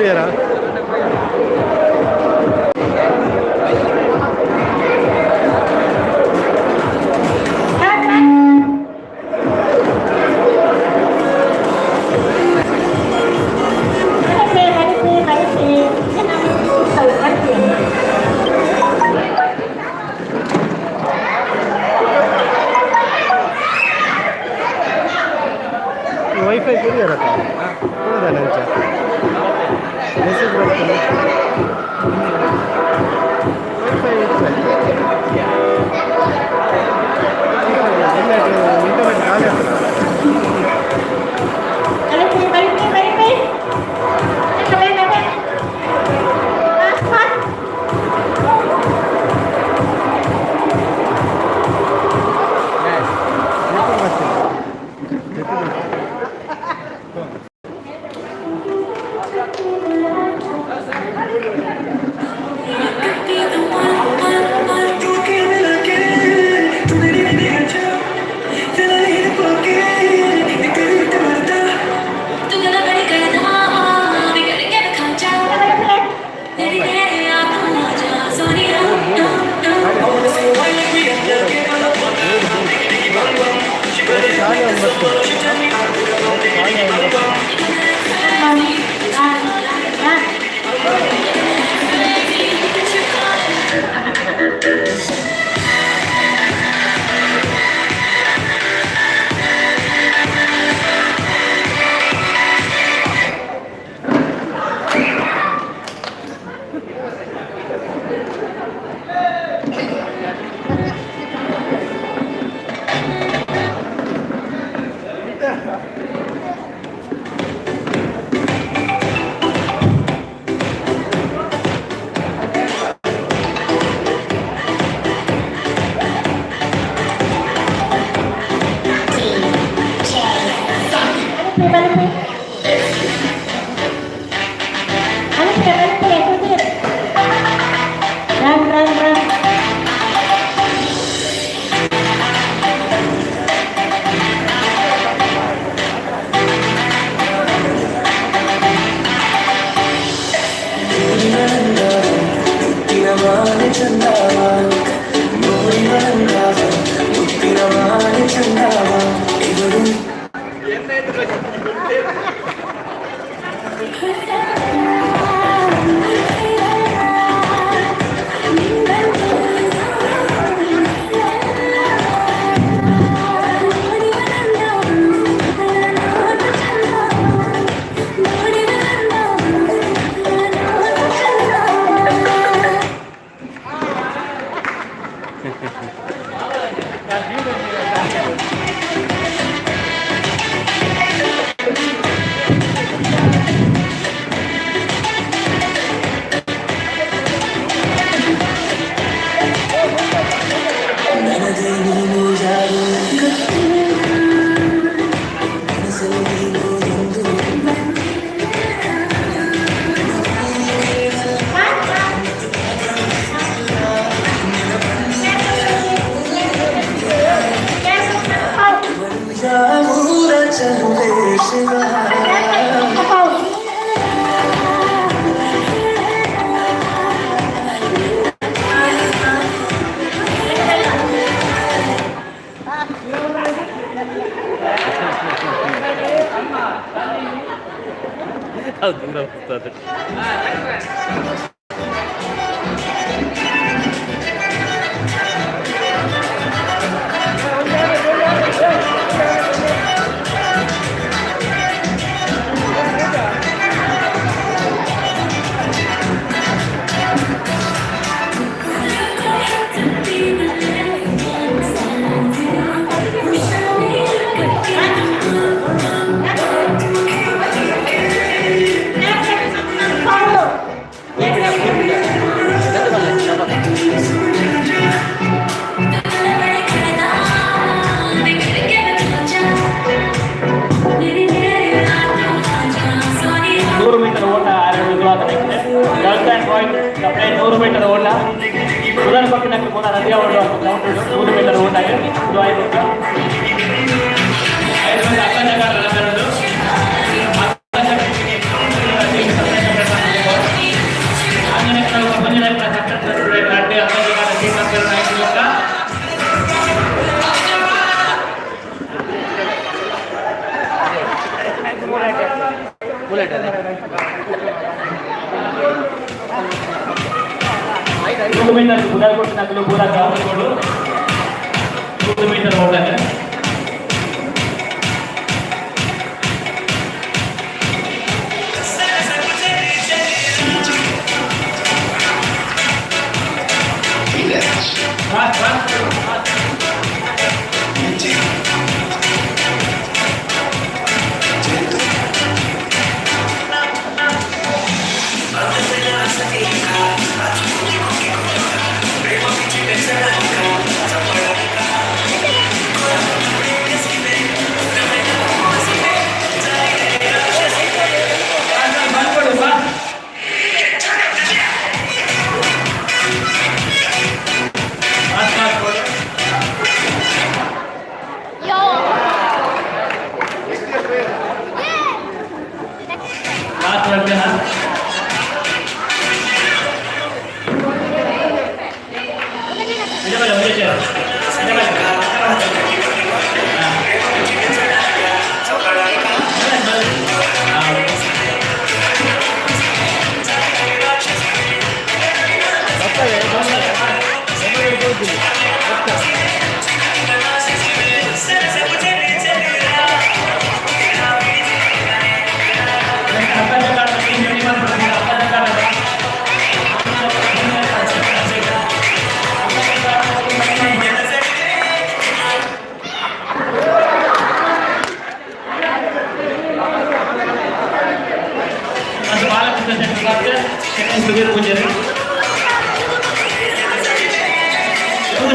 చూపియరా? Wifi ಕೊಡಿಯಾರ ಕೊಡೋದ ನಂಚ message ಮಾಡ್ತೀನಿ wifi internet ಖಾಲಿ ಆಗ್ತದೆ. దూరం వస్తుంది. ಉದಾಹರಣೆ ಪಕ್ಕ ನದಿಯ ಓಡುವ 100 ಮೀಟರ್ ಓಟಾಗಿ ಇದು 5 ಅಕ್ಕನ ಮೀಟರ್ ಬುಧಾರ್ ಕೊಟ್ಟು ನಕಲು ಪೂರ ಗ್ರೌಂಡ್ 100 ಮೀಟರ್ ಓಟಕ್ಕೆ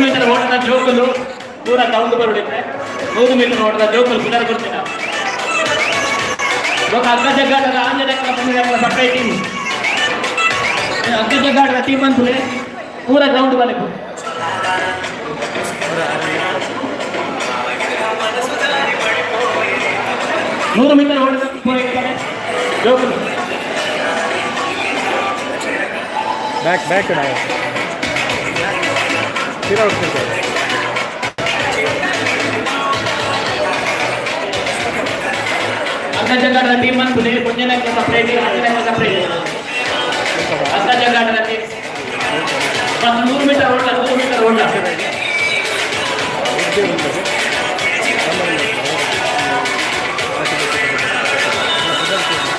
ಮೀಟರ್ ಓಟದ ಜೋಕಲು ಪೂರ ಕೌಂಟ್ ಬರುಡಿದ್ರೆ 100 ಮೀಟರ್ ಓಟದ ಜೋಕಲು ಬಿಡರ್ ಕೊಡ್ತೀನ ಅಗ್ಗ ಜಗ್ಗಾಟದ ಆಂಜನೇಯ ಬಂದಿರಲ್ಲ ಸಪ್ರೇಟ್ ಟೀಮ್ ಅಗ್ಗ ಜಗ್ಗಾಟದ ಟೀಮ್ ಅಂತಲೇ ಪೂರ ಗ್ರೌಂಡ್ ಬರಬೇಕು 100 ಮೀಟರ್ ಓಟದ ಜೋಕಲು ಬ್ಯಾಕ್ ತೀರಾ ಹೊಡ್ತಿರ್ತಾರೆ ಅಗ್ಗ ಜಗ್ಗಾಟದ ಟೀಮ್ ಅಂತಲೇ ಮುಂಜಾನೆ ಸಪ್ರೇಟ್ ಅಗ್ಗ ಜಗ್ಗಾಟದ ಟೀಮ್ 100 ಮೀಟರ್ ಓಟ 100 ಮೀಟರ್ ಓಟ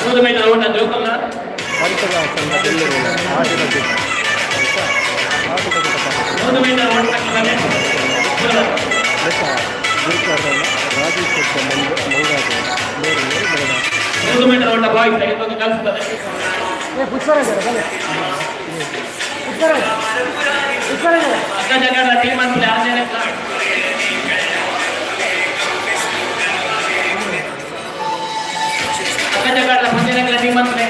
100 ಮೀಟರ್ ಓಟ ಜೋಕಲ್ಲ ಒಂದು ಮೀಟರ್ ಓಟಕ್ಕೆ ಒಂದು ಮೀಟರ್ ಓಟ ಬಾಯ್ಸ್ ಐದು ಕಲಿಸ್ತದೆ ಅಗ್ಗ ಜಗ್ಗಾಟದ ಟೀಮ್ ಅಂತಲೇ ಆಂಜನೇಯ ಅಗ್ಗ ಜಗ್ಗಾಟದ ಪಂದ್ಯಗಳ ಟೀಮ್ ಅಂತಲೇ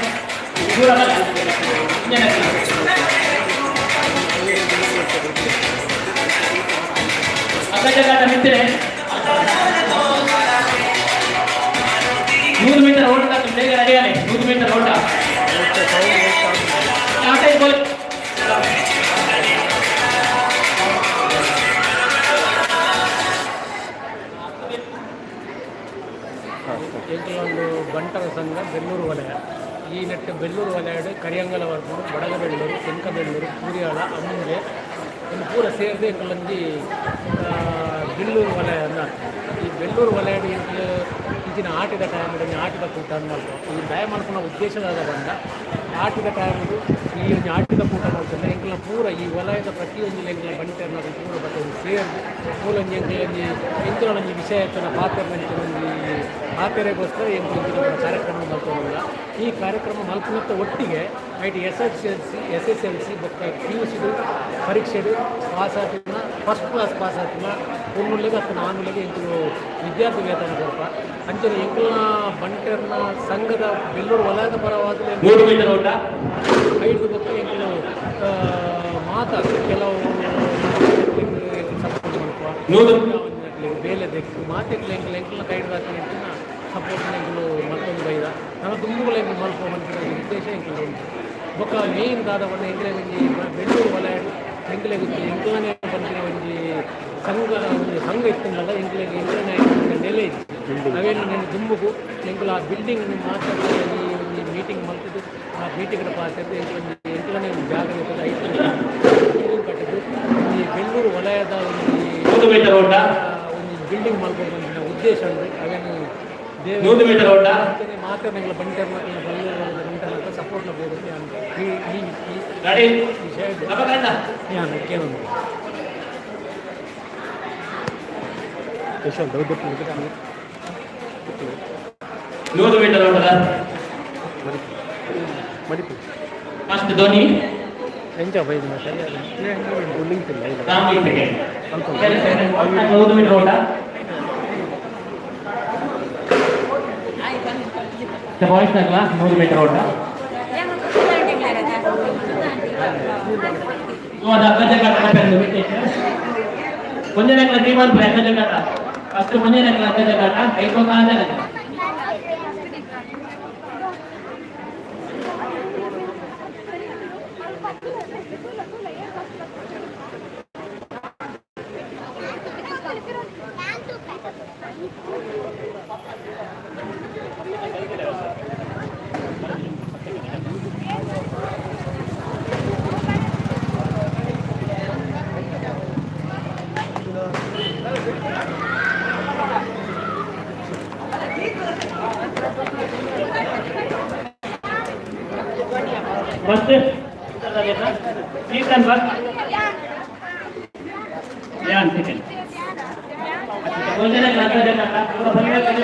ದೂರ ಅಗ್ಗ ಜಗ್ಗಾಟ ಮಿತ್ರೆ 100 ಮೀಟರ್ ಓಟದ ಬೇಗ ರೆಡಿಯಾಗಿ 100 ಮೀಟರ್ ಓಟ ಎಂಕಲೊಂದು ಬಂಟರ ಸಂಘ ಬೆಳ್ಳೂರು ವಲಯ ಈ ನೆಟ್ಟು ಬೆಳ್ಳೂರು ವಲಯಡು ಕರಿಯಂಗಲ ವರ್ಗು ಬಡಗಬೆಳ್ಳೂರು ತೆಂಕಬೆಳ್ಳೂರು ಕೂರಿಯಾಳ ಅಮ್ಮಂಗೆ ಒಂದು ಪೂರ ಸೇರಿದು ಎಂಕಲೊಂದು ಬೆಳ್ಳೂರು ವಲಯ ಅನ್ನ ಈ ಬೆಳ್ಳೂರು ವಲಯಡು ಈಚಿನ ಆಟಿದ ಟೈಮ್ ಆಟಿದ ಕೂಟ ಮಾಡ್ತಾರೆ ಈ ದಯ ಮಾಡ್ಕೊಂಡ ಉದ್ದೇಶದಾಗ ಬಂದ ಆಟಿದ ಟೈಮು ಈ ಒಂದು ಆಟಿದ ಕೂಟ ಮಾಡ್ತಾರೆ ಎಂಕಲ ಪೂರ ಈ ವಲಯದ ಪ್ರತಿಯೊಂದು ಎಂಕಲ ಬಂಟೆ ಅನ್ನೋದು ಪೂರ ಬರ್ತದೆ ಸೇರಿದು ಮೂಲೊಂದು ಎಂಕಲೊಂದು ವಿಷಯತನ ಪಾತ್ರನಂಚೊಂದು ಪಾತ್ರೆಗೋಸ್ಕರ ಎಂಕಲೊಂದು ಕಾರ್ಯಕ್ರಮ ಮಾಡ್ಕೊಳ್ಳೋಲ್ಲ ಈ ಕಾರ್ಯಕ್ರಮ ಮಲ್ಪನತ್ತ ಒಟ್ಟಿಗೆ ಐಟಿ SSLC ಬೊಕ್ಕ PUC ಪರೀಕ್ಷೆಡು ಪಾಸ್ ಆತಿನ ಫಸ್ಟ್ ಕ್ಲಾಸ್ ಪಾಸ್ ಆತಿನ ಒನ್ನುಲೆಗೆ ಅಥವಾ ನಾನುಲೆಗೆ ಎಂಕಲು ವಿದ್ಯಾರ್ಥಿ ವೇತನ ಕೊಡಪ ಅಂಚನೆ ಎಂಕಲ್ನ ಬಂಟರ್ನ ಸಂಘದ ಬೆಳ್ಳೂರು ವಲಯದ ಪರವಾದ 3 ಮೀಟರ್ ಓಟ ಐದು ಬೊಕ್ಕ ಎಂಕಲು ಮಾತಾಡ ಕೆಲವು ಸಪೋರ್ಟ್ ಮಾಡ್ಕೊ ಬೇಲೆ ದೆಕ್ಕು ಮಾತೆಗ್ಲು ಎಂಕಲ್ನ ಕೈಡ್ ಹಾಕಿ ಸಪೋರ್ಟ್ ಎಂಕಲು ಮತ್ತೊಂದು ಬೈದ ನನ್ನ ತುಂಬುಗಳು ಎಂಕಲು ಮಲ್ಪ ಮಂತ್ರಿದ ಉದ್ದೇಶ ಎಂಕಲು ಉಂಟು ಬೊಕ್ಕ ಮೇನ್ ದಾದವನ್ನ ಎಂಕಲೆ ಒಂಜಿ ಬೆಳ್ಳೂರು ವಲಯ ಎಂಕಲೆ ಗೊತ್ತಿ ಎಂಕಲನೇ ಬಂದಿನ ಒಂಜಿ ಸಂಘ ಇತ್ತಂಗಲ್ಲ ಎಂಕಲೆಗೆ ನೆಲೆ ಇತ್ತು ನಾವೇನು నేను ದುಂಬುಗು ಎಂಕಲು ಆ ಬಿಲ್ಡಿಂಗ್ ಮಾತಾಡಿ ಈ ಒಂದು ಮೀಟಿಂಗ್ ಮಲ್ತಿದ್ದು ಆ ಮೀಟಿಂಗ್ ಪಾತ್ರ ಎಂಕಲನೇ ಜಾಗ ಐದು ಬೆಳ್ಳೂರು ವಲಯದ ಒಂದು ಮೀಟರ್ ಓಟ ಒಂದು ಬಿಲ್ಡಿಂಗ್ ಮಾಡ್ಕೊಂಡು ಬಂದಿನ ಉದ್ದೇಶ ಅಂದರೆ ಅವೇನು 100 ಮೀಟರ್ ಓಟ ಮಾತ್ರ ನಿಮಗೆ ಬಂಟೆ ಬೆಳ್ಳೂರು ವಲಯದ ಗಂಟೆ ಸಪೋರ್ಟ್ ಬೋದು ಈ ವಿಷಯ ಕೇಳೋದು ಸ್ಪೆಷಲ್ ದೊಡ್ಡ 100 ಮೀಟರ್ ಓಟದ ಮಡಿಪು ಫಸ್ಟ್ ಧೋನಿ ಎಂಜಾಯ್ ಬೈದಿನ ಸರಿಯಾದ ಬೌಲಿಂಗ್ ಇಲ್ಲ ಇಲ್ಲ ರಾಮ್ಲಿ ಸೆಕೆಂಡ್ 100 ಮೀಟರ್ ಓಟ ಬಾಯ್ಸ್ ನ ಕ್ಲಾಸ್ 100 ಮೀಟರ್ ಓಟ ಅದು ಅಗ್ಗಜಗಾಟ ಮುಂದಿನ ಕ್ಲಾಸ್ ಟೀಮ್ ಪ್ಲೇ ಅಗ್ಗಜಗಾಟ ಫಸ್ಟ್ ಮುಂದಿನ ಕ್ಲಾಸ್ ಅಗ್ಗಜಗಾಟ ಐದು ಕಾಲ ಫಸ್ಟ್ ಸೀಸನ್ ಫಸ್ಟ್ ಯಾನ್ ಸೆಕೆಂಡ್ ಮುಂದಿನ ಕ್ಲಾಸ್ ಅಗ್ಗಜಗಾಟ ಪೂರ ಪರಿವರ್ತನೆ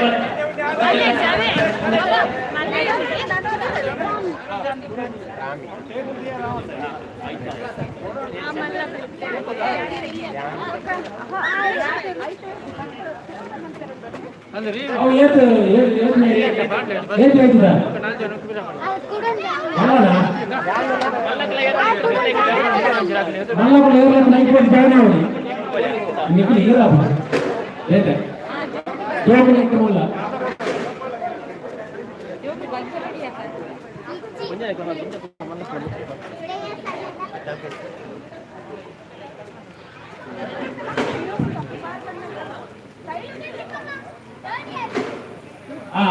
ಅಂದ್ರೆ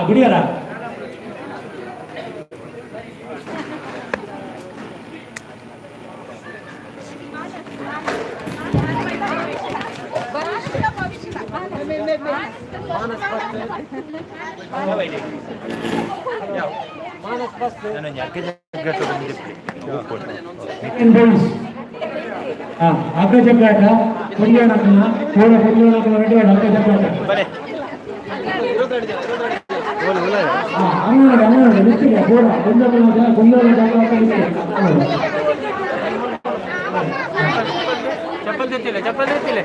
ಬಿಡಿಯಲ್ಲ ಅಗ್ಗಜಗ್ಗಾಟ ಪುರಿಯೋಣಕನ ಪೂರ ಪುರಿಯೋಣಕನ ರೆಡಿ ಅಗ್ಗಜಗ್ಗಾಟ ಅಂಗಡಿ ನಿಂತಿದೆ ಪೂರ ಗೊಂದಲ ಚಪ್ಪಲ್ ತೆತ್ತಿಲ್ಲ ಚಪ್ಪಲ್ ತೆತ್ತಿಲ್ಲ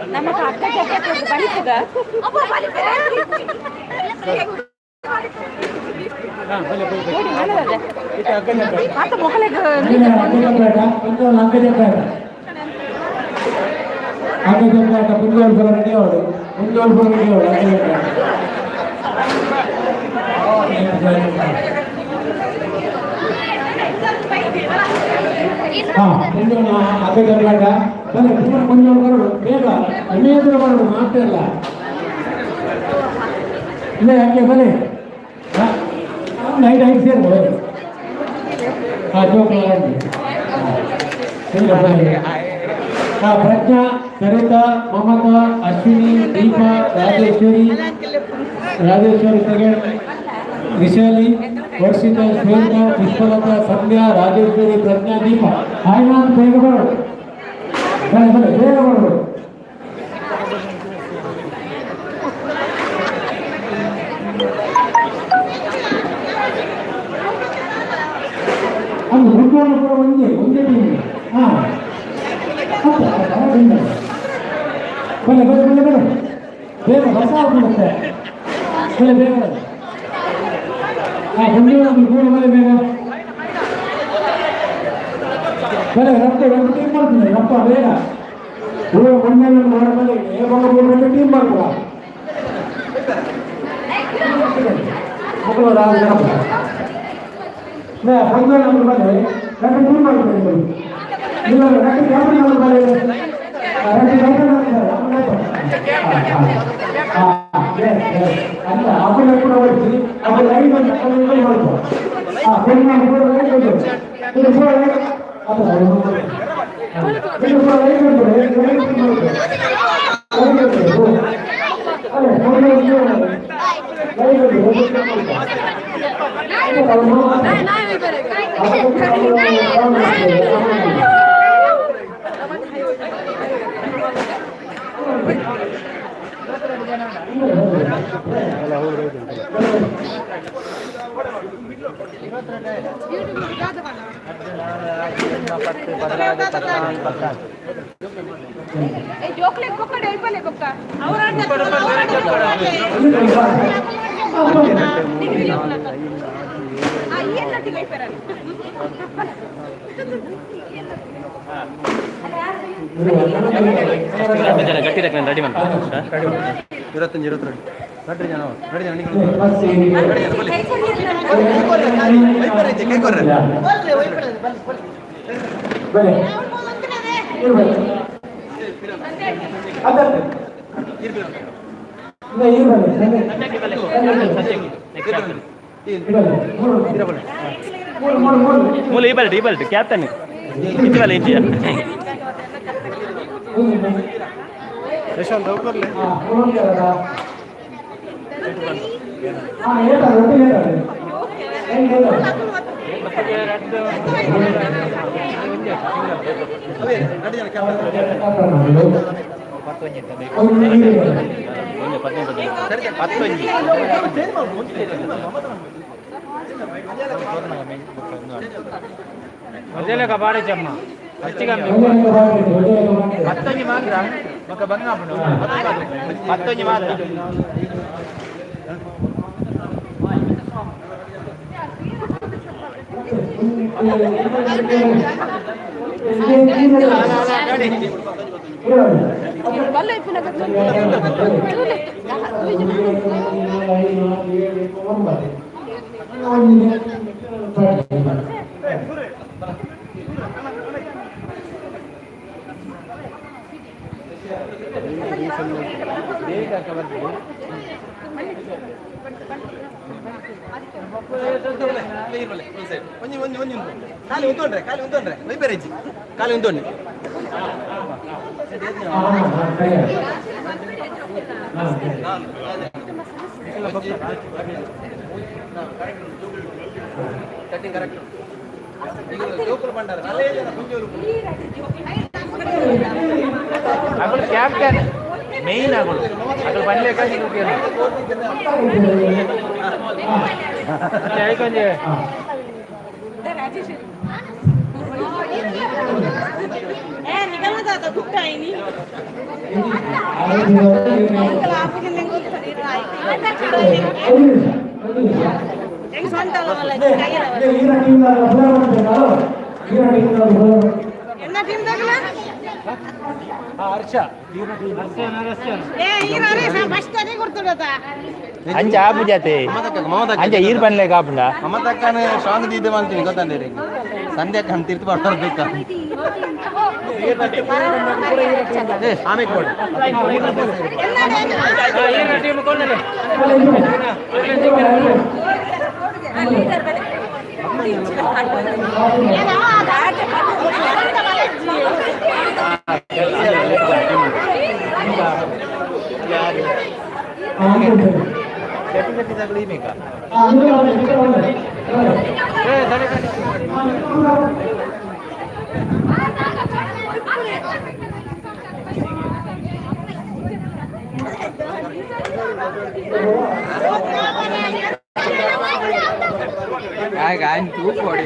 நமக்கு அக்கா ஜக்கெட் பண்ணிக்குங்க आता मोकळे ಅಗ್ಗಜಗ್ಗಾಟ ಪುಂಜೋಲ್ಪುರ ರೆಡಿ ಅವಳು ಪುಂಜೋಲ್ಪುರ ರೆಡಿ ಅವಳು ಅಗ್ಗಜಗ್ಗಾಟ ಬನ್ನಿ ಪೂರ ಪುಂಜೋಲ್ ಬರೋದು ಬೇಗ ಎಣ್ಣೆ ಎದುರು ಬರೋದು ಮಾತಿಲ್ಲ ಇಲ್ಲ ಯಾಕೆ ಬನ್ನಿ ನೈಟ್ ಐದು ಸೇರ್ಬೋದು ಜೋಕ್ ಪ್ರಜ್ಞಾ ಸರಿತಾ ಮಮತಾ ಅಶ್ವಿನಿ ದೀಪಾ ರಾಜೇಶ್ವರಿ ಸೆಕೆಂಡ್ ವಿಶಾಲಿ ವರ್ಷಿತಾ ಶ್ವೇತಾ ಪುಷ್ಪಲತಾ ಸಂಧ್ಯಾ ರಾಜೇಶ್ವರಿ ಪ್ರಜ್ಞಾ ದೀಪಾ ಆಯ್ನಾನ್ ಬೇಗ ಬರೋದು ಬೇಗ ಬರೋದು ಅದು ಹುಡುಗರು ಕೂಡ ಒಂದೇ ಟೀಮ್ ಹಾಂ ಬನ್ನಿ ಬೇಗ ಹೊಸ ಆಗ್ಬಿಡುತ್ತೆ ಬೇಗ ಹಾಂ ಹುಡುಗರು ಕೂಡ ಮೇಲೆ ಬೇಗ ಟೀಮ್ ಮಾಡ್ತೀನಿ ಅಪ್ಪ ಬೇಗ ಹುಡುಗ ಮಣ್ಣಲ್ಲಿ ಮಾಡಬಲ್ಲಿ ಟೀಮ್ ಮಾಡುವ ಮಕ್ಕಳು ಬಂದ ನಮ್ಮ ಮೇಲೆ ಎರಡು ಟೀಮ್ ಮಾಡ್ತೀನಿ ಇಲ್ಲ ಎರಡು ಕ್ಯಾಪ್ಟನ್ ನಮ್ಮ ಮೇಲೆ ಎರಡು ಅಲ್ಲ ಅವನ ಕೂಡ ಹೋಗಿ ಅವನ ಲೈನ್ ಅನ್ನು ಕನೆಕ್ಟ್ ಮಾಡ್ಕೊ ಆ ಬೆನ್ನ ಕೂಡ ಲೈನ್ ಇದೆ ಇದು ಕೂಡ ಲೈನ್ ಅದು ಇದು ಕೂಡ ಲೈನ್ ಇದೆ ಗಟ್ಟಿ ರೆಡಿ ಮಾಡಿ 25 22 ನಡ್ರಿ ಜನ ನಡಿ ಜನ ಮೂಲ ಈ ಬಲ್ಟ್ ಕ್ಯಾಪ್ಟನ್ ಇದ್ವಲ್ಲ ಇಂಚಿ ಯಶವಂತ ಹೋಗ್ಬರ್ಲಿ ಮೊದಲೇ ಕಬಾಡಿ ಚಮ್ಮ ಹಚ್ಚಿಗೆ ಮತ್ತೊಂದು ಮಾತ್ರ ಮಕ್ಕ ಬಂಗಾಪುರ ಮತ್ತೊಂದು ಮಾತ್ರ ಖಾಲಿ ಉಂತೊಂಡ್ರೆ ವೈಪರೀಜಿ ಖಾಲಿ ಉಂತೊಂಡು ಕರೆಕ್ಟ್ ಅಗಳು ಕ್ಯಾಪ್ಟನ್ ಮೇನ್ ಅಗಳು ಅಗಳು ಬಂಡ್ಲೇಕ ಹೇಳ್ಕೊಂಡೆ ಅಂಚ ಆಪು ಜಾತೆ ಅಂಚ ಈರ್ ಬನ್ಲೆ ಕಾಪುಂಡ ಮಮತಕ್ಕನ ಸ್ಟ್ರಾಂಗ್ ದಿದ್ದೆ ಮಾಡ್ತೀನಿ ಗೊತ್ತಂದೇರಿ ಸಂಧ್ಯಾ ಕಣ್ ತೀರ್ಥ ಬರ್ಬೇಕು ಆಮೇಲೆ ಕೊಡು तू पड़े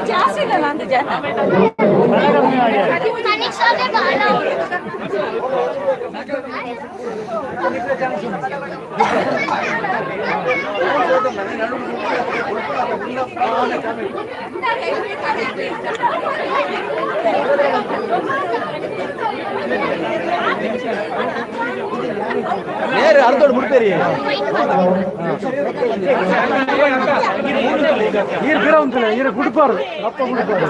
ಜಾಸ್ತಿ ಇಲ್ಲ ಅಂತ ಜನ நேரு அறுத்தோடு முடிப்பேரி நீர் கிரவுண்ட்ல நீர் குடுப்பாரு அப்ப குடுப்பாரு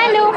Hello.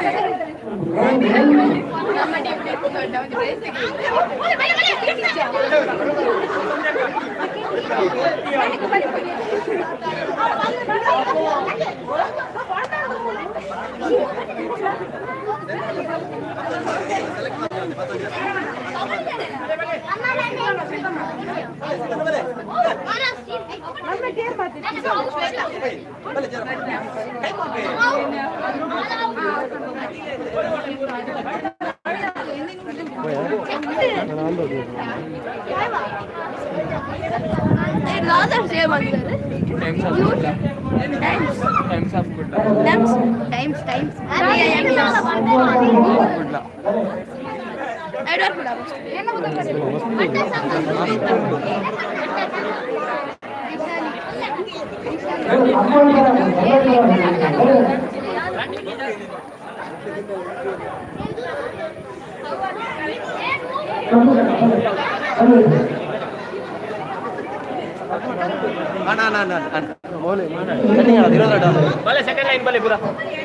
ಬಲೆ ಸೆಕೆಂಡ್ ಲೈನ್ ಬಲೆ ಪೂರ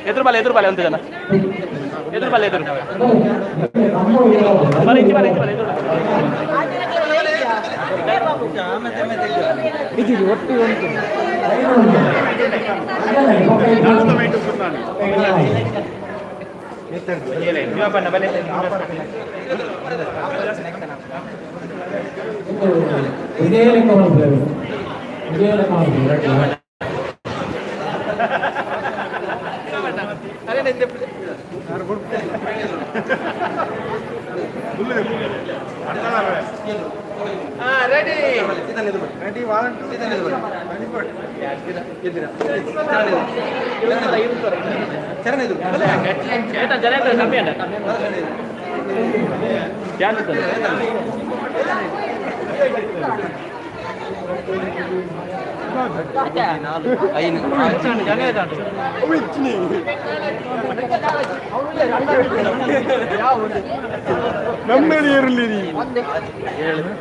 ಎದುರು ಬಲೆ ಒಂದು ಜನ ಎದುರು ಬಲೆ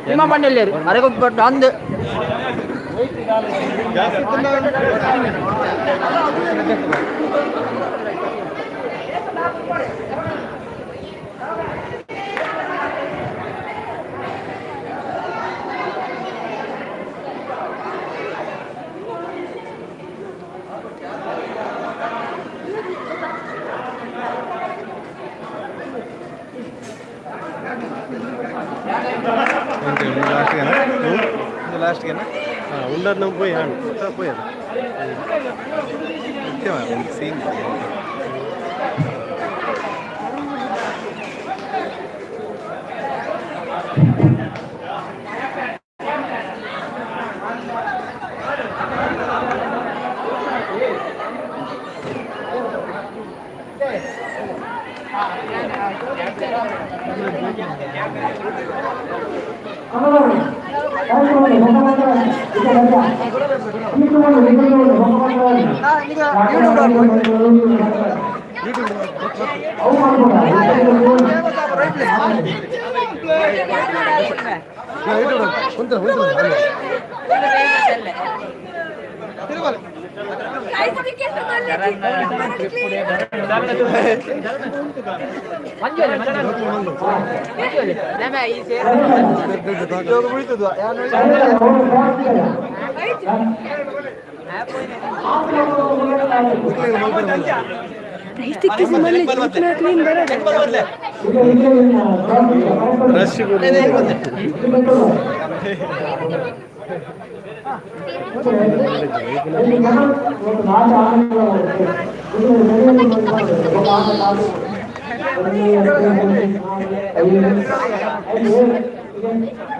ನಿಮ್ಮ ಮನೆಯಲ್ಲಿ ಅರೆಗೊಬ್ಬಟ್ಟು ಅಂದು लास्ट के ना उंडर न पोई हां पोई क्या है scene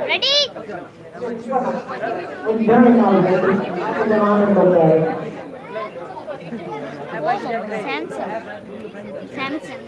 Ready? Samsung.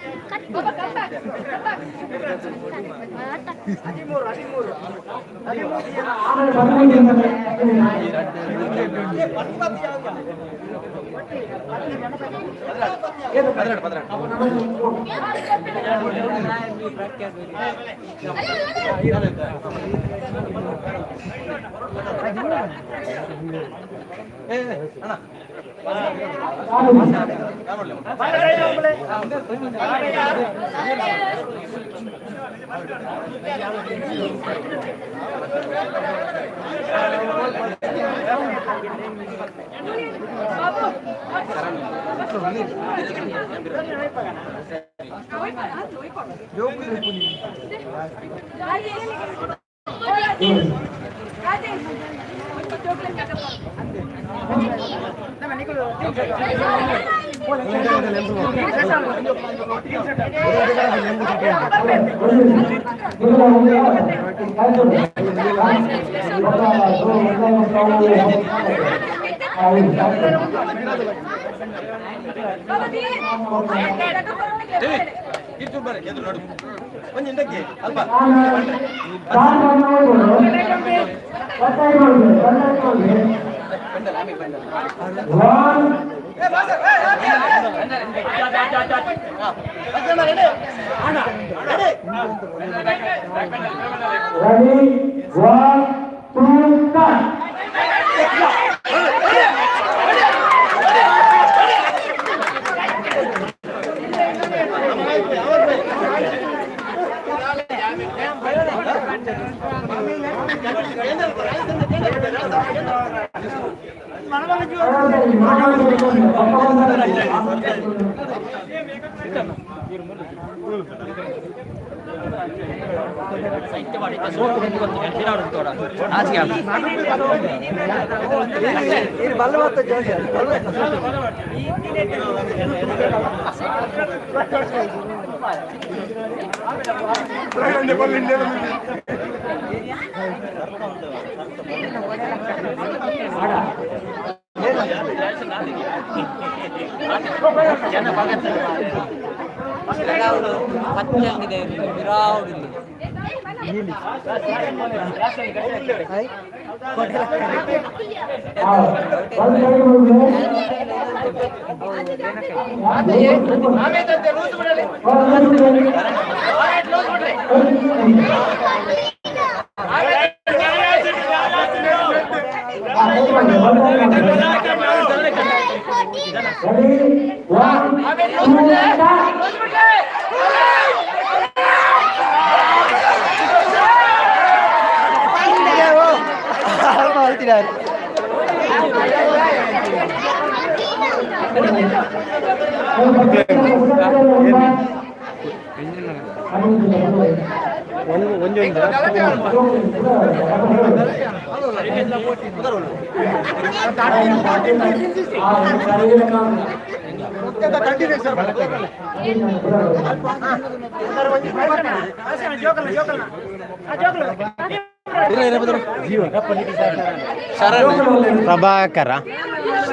Prabhakara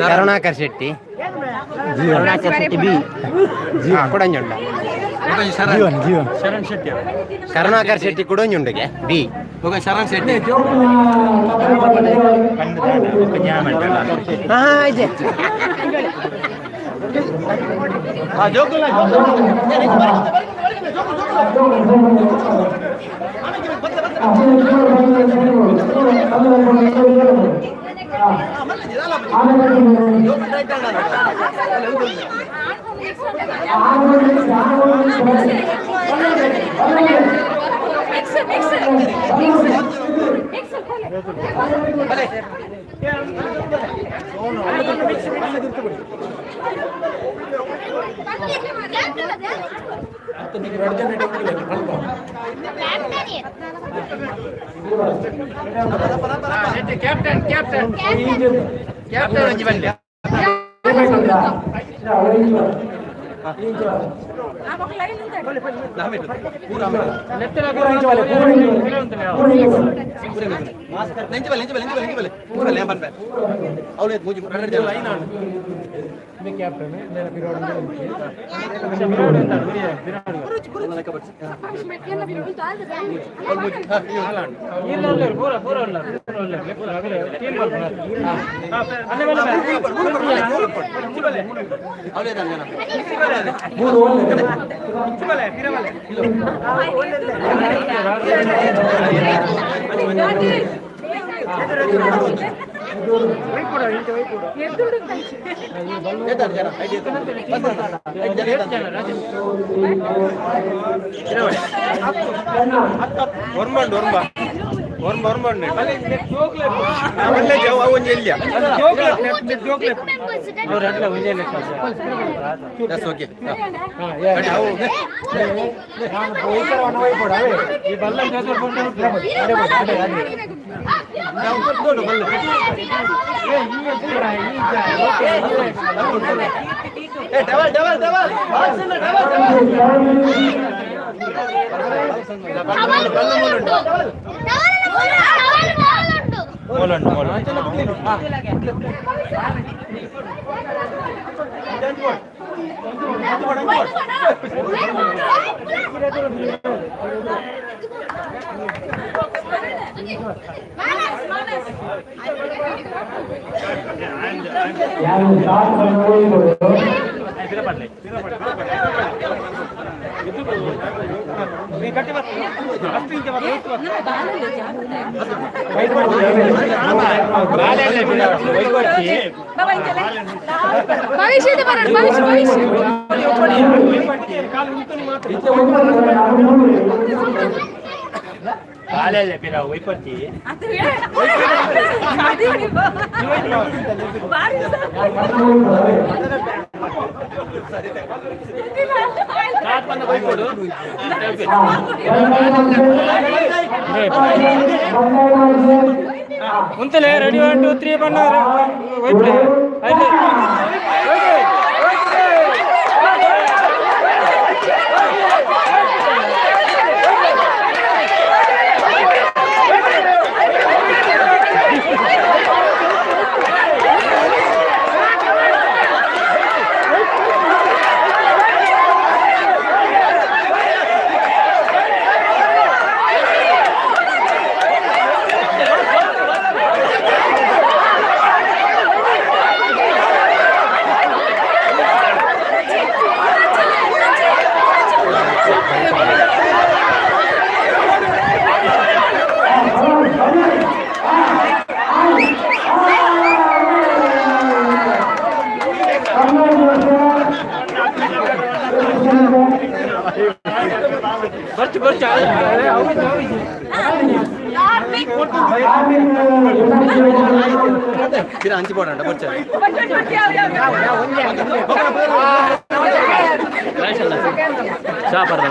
Karunakar Shetty B Kodanjunda Sharan Shetty Karunakar Shetty ಕೊಡಂಜುಂಡಗೆ ಬಿ ಶರಣ್ ಶೆಟ್ಟಿ ಭವಿಷ್ಯದ ಬರೋಣ ಭವಿಷ್ಯ ಕಾಲಲ್ಲೇ ಬಿರ ಒಯ್ಪಟ್ಟಿ ಮುಂತಲೇ ರೆಡಿ 1 2 3 ಬಣ್ಣ ಹಂಚಿಬೋಣ ಚಾಪರ್